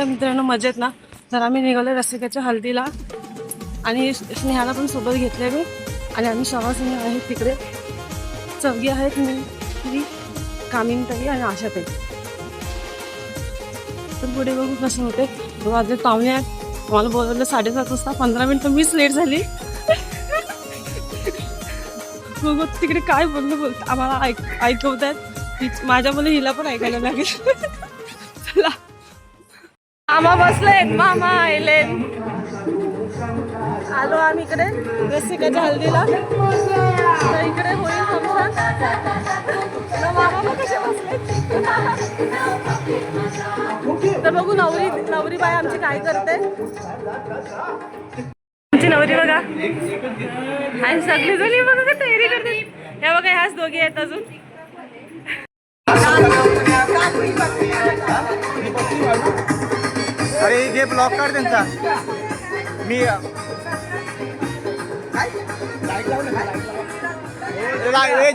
मित्रांनो मजेत ना. तर आम्ही निघालो रसिकाच्या हल्दीला आणि स्नेहाला पण सोबत घेतले मी आणि आम्ही शवासिनी आहेत तिकडे. चौघी आहेत, मी कामिनीताई आणि आशाताई. तर पुढे बघू कसं होते. वाजले पावणे 8. मला बोलवलं 7:30 वाजता. 15 मिनिटं मीच लेट झाली. बघू तिकडे काय बोलत आम्हाला ऐकवतात. माझ्या मुले हिला पण ऐकायला लागेल. चला मामा बसलेत, मामा आले. आलो आम्ही इकडे रसिकाच्या हल्दीला. तर इकडे होईल फंक्शन. मामा मग कसे बसले. तर बघू नवरी बाई आमची काय करते. आमची नवरी बघा आणि सगळी जणी बघा का तयारी करते. हे बघा ह्याच दोघी आहेत अजून. अरे घे ब्लॉक काढ त्यांचा. मी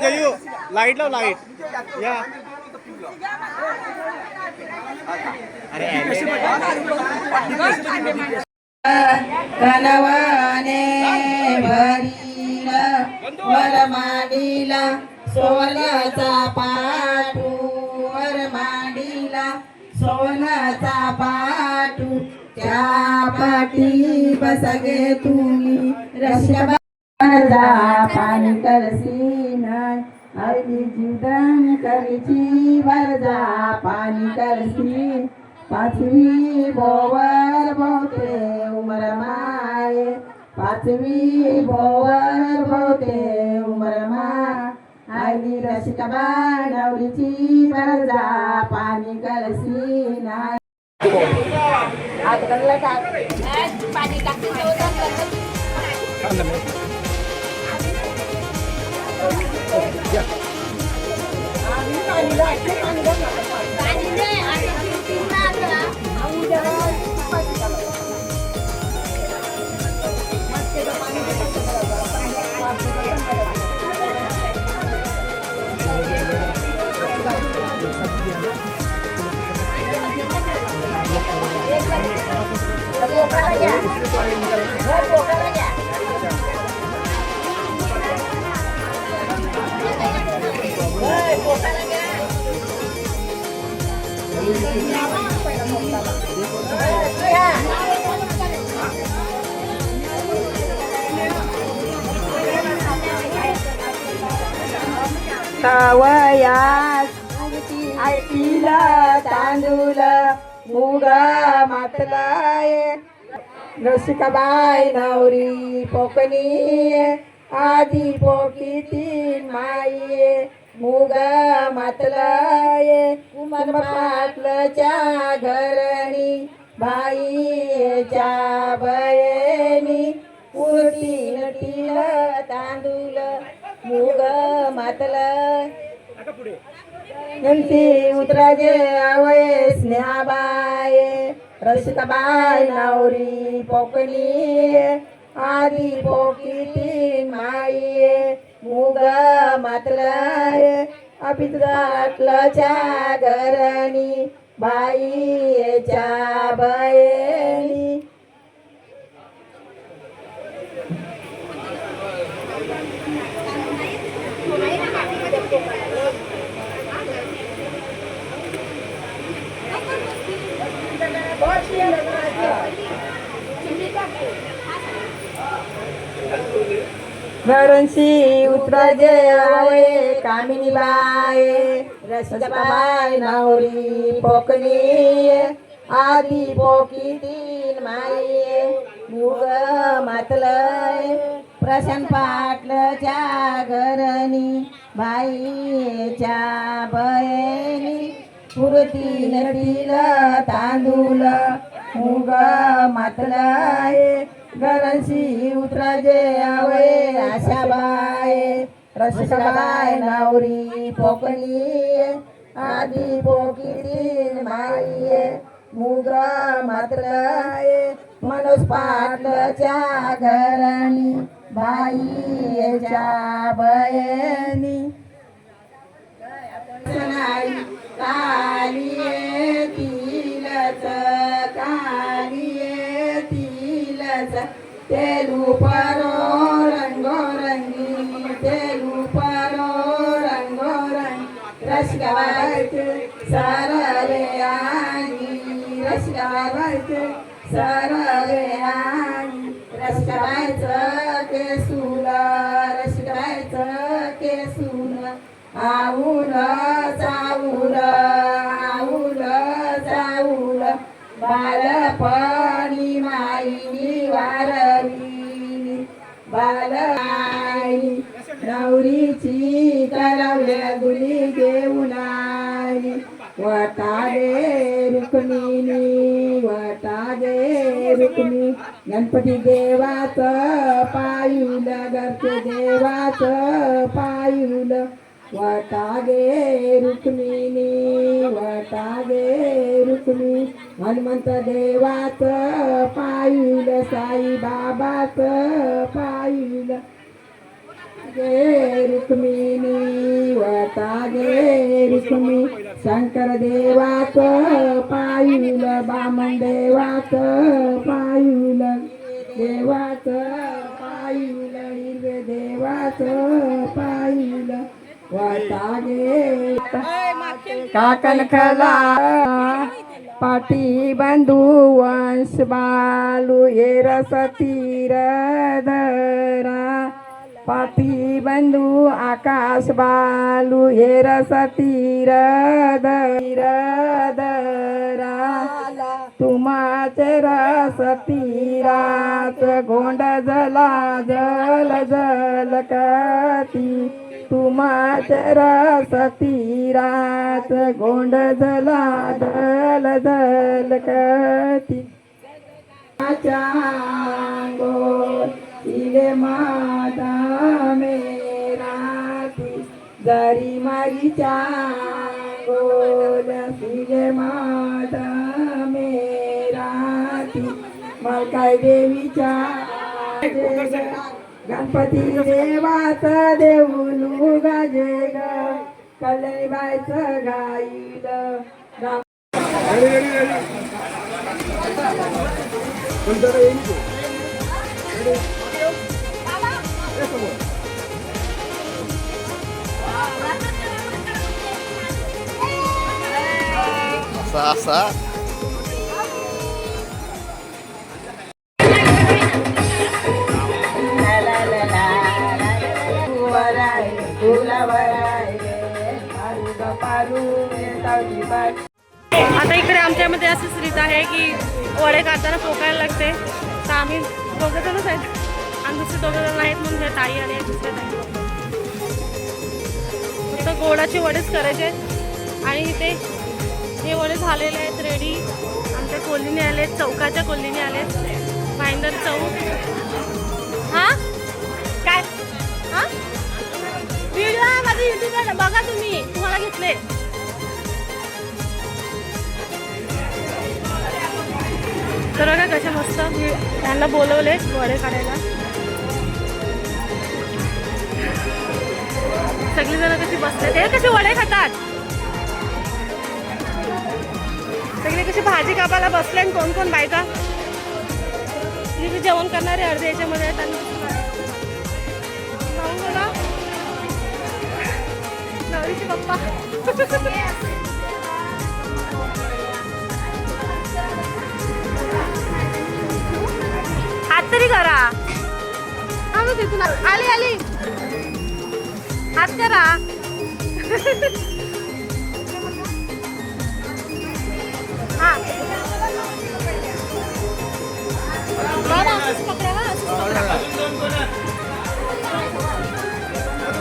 जयू लाईट लाव लाईट या. कनवाने भरीला वरमाडीला सोन्याचा पाटू वरमाडीला सोन्याचा पाटू त्या पाठी बसगे तुम्ही रशिया पाणी करसीन अगदी जीवन करीची वरजा पाणी करसीन. 5वी बोवर बोते उमर माय 5वी बोवर बोते उमर माय आली रसिका नवरीची वरजा पाणी करसीन. पाणी तवयास आईला तांदूळ मुगा मातलाय रसिकाबाई नवरी पोकणी आधी पोकी 3 माई मुगा मातलाय कुमार पाटलच्या घरणी बाईच्या बयनी उलटी नटील तांदूळ मुग मातलाय. नंती उतराजे आवये स्नेहाबाई रसिकाबाई नवरी पोकणी आधी पोकी 3 माई मुग मातलाय अभित्राटलच्या घरणी बाईच्या बयनी घरंशी उतराजे आवये कामिनी बाई रसिकाबाई नवरी पोकणी आधी पोकी 3 माई मुग मातलय प्रशांत पाटलच्या घरणी बाईच्या बयनी पुरती नटील तांदूळ मुग मातलय घरंशी उतराजे आवये आशाबाई रसिकाबाई नवरी पोकणी आधी पोकी 3 माई मुग मातलय मनोज पाटलच्या घरणी बाईच्या बयनी काली तिलच तेलू परो रंगो रंगी तेलू परो रंगो रंग रस गवायचे सारे आगी रस गवायचे सारे आगी रस गवायचं केसूला रस गवायचं केसूला आऊल चाऊल आऊल चाऊल बालपणी माई वारवी बालाई नवरीची करवल्या गुली घेऊन आली वटागे रुक्मिणी वटागे रुक्मिणी गणपती देवाचं पायुलं घरचे देवाचं पायुलं वटागे रुक्मिणी वटागे रुक्मिणी हनुमंत देवाचं पायुलं साई बाबाचं पायुलं गे रुक्मिणी वटागे रुक्मिणी शंकर देवाचं पायुलं बामन देवाचं पायुलं देवाचं पायुलं हिरवे देवाचं पायुलं वटागे काकन खला पाटी बंधू वंश बालू ये रसतीर धरा पाटी बंधू आकाश बालू हे रसतीर धरा तुमाचे रसतीरात गोंड जला जल जल कती तुमाचे रसतीरात गोंड जला जल जल कती चांगो तिले माता मेरा जरी मारी चांगोल तिले माता मेरा मलकाय देवीच्या गणपती देवाचं देऊलू गाजे ग कल्याणीबाईचं गाईल असा आता इकडे आमच्यामध्ये अशीच रीत आहे की वडे काढताना पोकायला लागते. तर आम्ही दोघं जणच आहेत आणि दुसरे दोघं जण आहेत म्हणून हे ताई आणि दुसरे ताई फक्त गोडाचे वडेच करायचे आणि इथे हे वडे झालेले आहेत रेडी. आमच्या कोल्हीने आलेत, चौकाच्या कोल्हीने आलेत, भाईंदर चौक. हां काय हां व्हिडिओ माझ्या युट्यूबला बघा तुम्ही, तुम्हाला घेतले. तर बघा कशा मस्त त्यांना बोलवले वडे काढायला. सगळीजण कशी बसले ते कसे वडे खातात, सगळे कशी भाजी कापायला बसले. आणि कोण कोण बायका जेवण करणारे अर्धे याच्यामध्ये नवरीचे पप्पा. हात तरी करा. हा मी तिथून आली आली हात करा. हा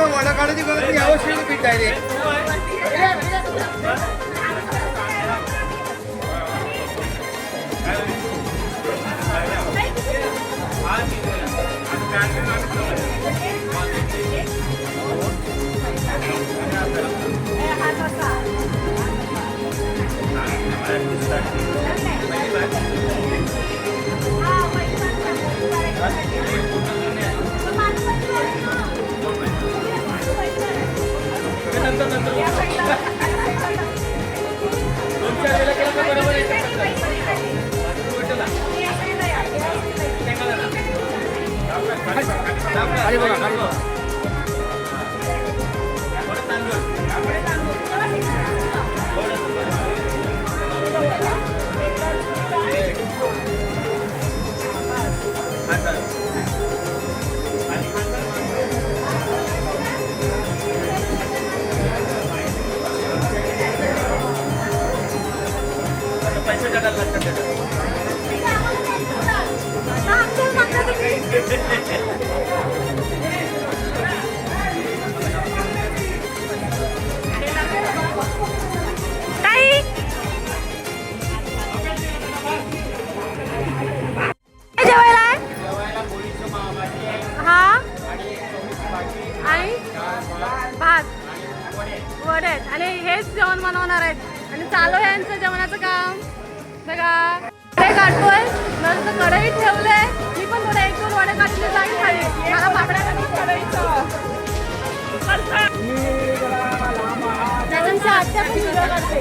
वडा काढायची गरज यावर्षी पीठ आहे. खाली बघा खाली बघा. हा आणि भात वडे आहेत आणि हेच जेवण बनवणार आहेत आणि चालू आहे यांचं जेवणाचं काम. बघा वडे काढतोय, नंतर कढई ठेवलंय. मी पण थोडे 1-2 वडे काढले जाईल खाली. मला पापड्या कढईचं त्याच्यानंतर आत्या पण व्हिडिओ काढते.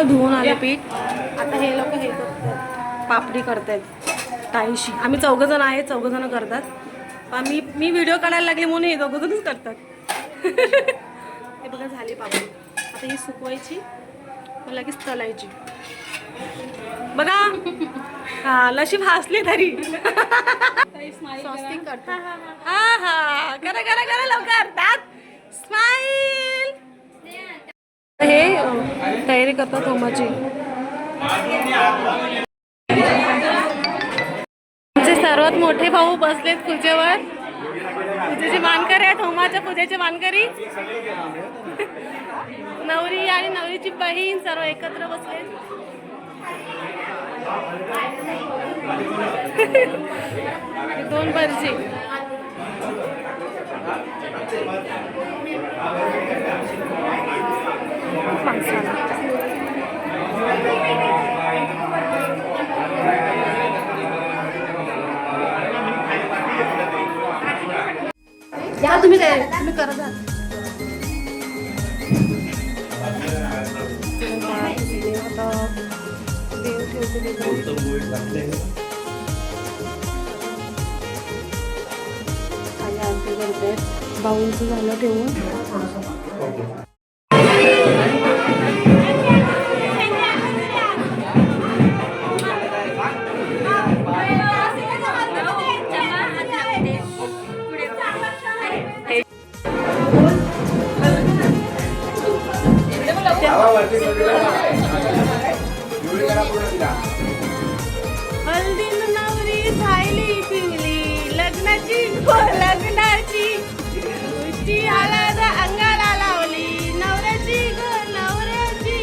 धुवून आले पीठ. आता हे लोक हे करतात, पापडी करतायत ताईशी. आम्ही 4 जण आहे, 4 जण करतात. पण मी व्हिडिओ काढायला लागले म्हणून हे 2 जणच करतात. हे बघा झाली पापडी. आता ही सुकवायची, मग लगेच तळायची. बघा हा नशीब हसली तरी. स्वस्तिक करतात. हा हा करा करा करा लवकर दात स्माईल. हे तयारी करतात होमाची. आमचे सर्वात मोठे भाऊ बसलेत पूजेवर. पूजेचे मानकरी आहेत, होमाच्या पूजेचे मानकरी. नवरी आणि नवरीची बहीण सर्व एकत्र बसलेत. दोन भरची या तुम्ही करा जा. खाली आरती करते. बाऊंचं झालं ठेवून. हल्दी नवरी झायली पिवली, लग्नाची लग्नाची तुझी हळद अंगाला लावली, नवऱ्याची ग नवऱ्याची.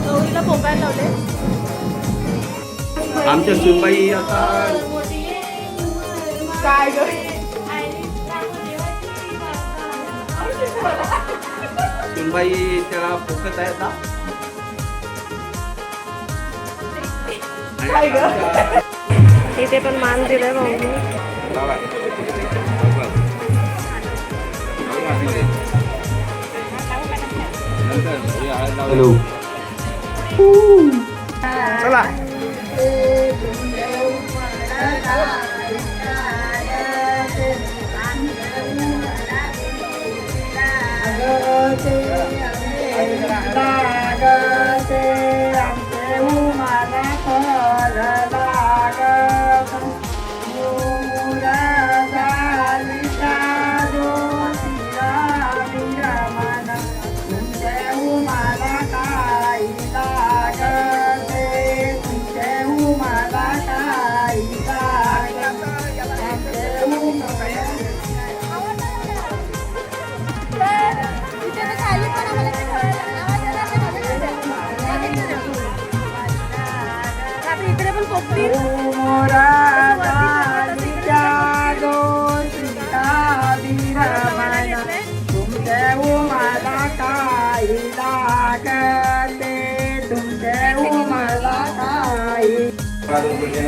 गौरीला पोपायला लावले. आमच्या सुनबाई आता काय ग सुनबाई त्याला फुकत आहे आता. काय ग इथे पण मान दिलाय भाऊनी. हॅलो चला.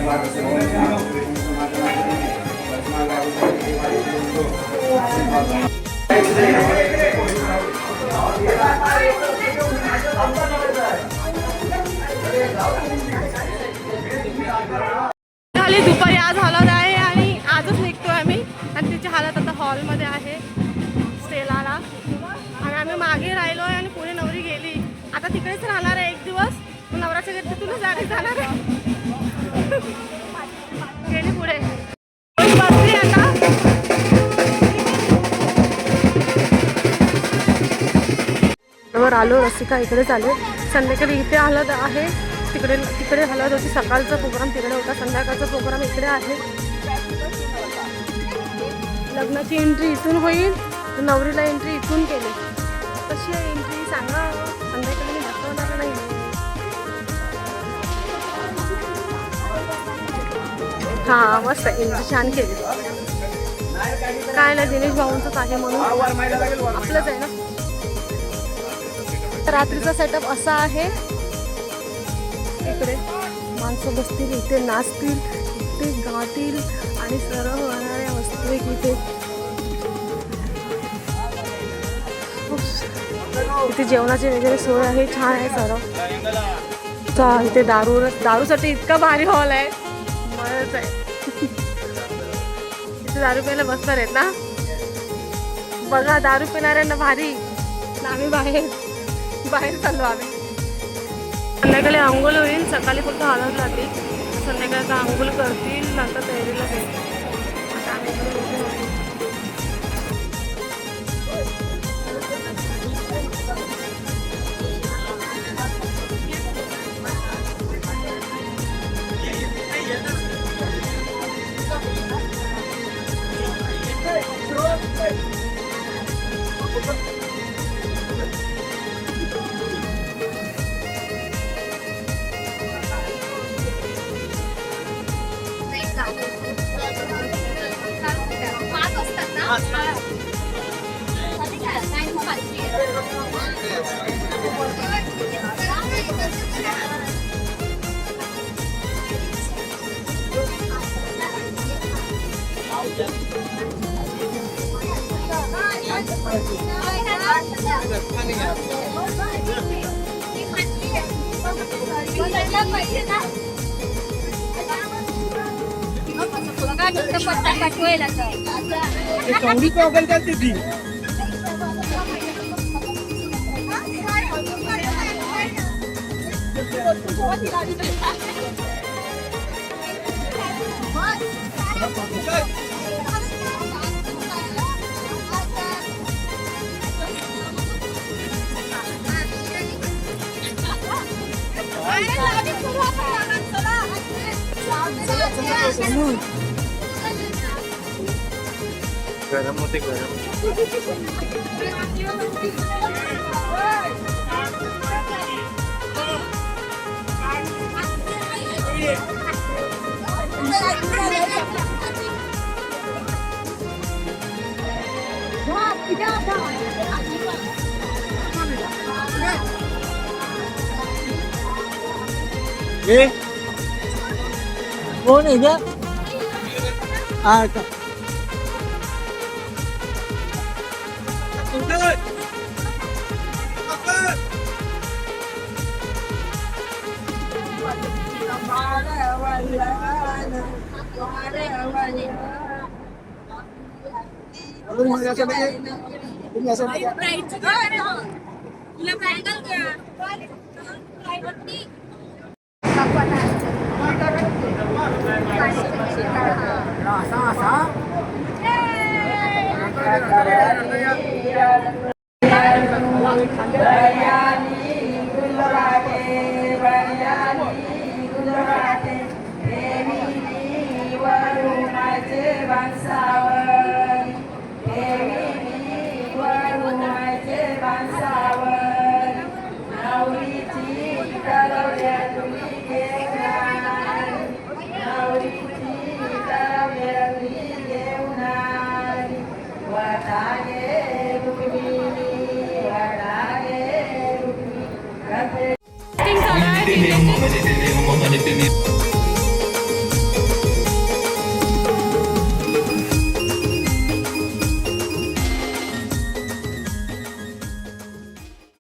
झाली दुपारी आज हॉलत आहे आणि आजच निघतोय आम्ही आणि तिची हालत आता हॉलमध्ये आहे स्टेलाला आणि आम्ही मागे राहिलो आहे आणि पुढे नवरी गेली आता तिकडेच राहणार आहे एक दिवस मग नवराच्या घरी तिथूनच जाणार आहे गेली पुढे बसली आता वर आलो रसिका इकडेच आले संध्याकाळी इथे हलत आहे तिकडे हलत होती सकाळचा प्रोग्राम तिकडे होता संध्याकाळचा प्रोग्राम इकडे आहे लग्नाची एंट्री इथून होईल नवरीला एंट्री इथून केली कशी आहे एंट्री सांगा संध्याकाळी मी दाखवणार नाही हा मस्त एंट्री छान केली काय नाही दिनेश भाऊंचंच आहे म्हणून आपलंच आहे ना रात्रीचा सेटअप असा आहे इकडे माणसं बसतील इथे नाचतील इथे गातील आणि सर्व होणाऱ्या वस्तू इथे इथे जेवणाची वगैरे सोय आहे छान आहे सर्व इथे दारूसाठी इतका भारी हॉल आहे मस्त आहे इथे दारू प्यायला बसणार आहेत ना बघा दारू पिणाऱ्यांना भारी आम्ही बाहेर चाललो आम्ही संध्याकाळी आंघोळ होईल सकाळी फक्त हलत राहतील संध्याकाळचा आंघोळ करतील नंतर तयारीला जाईल आता आम्ही गरम होते गरम कौन है क्या Ting,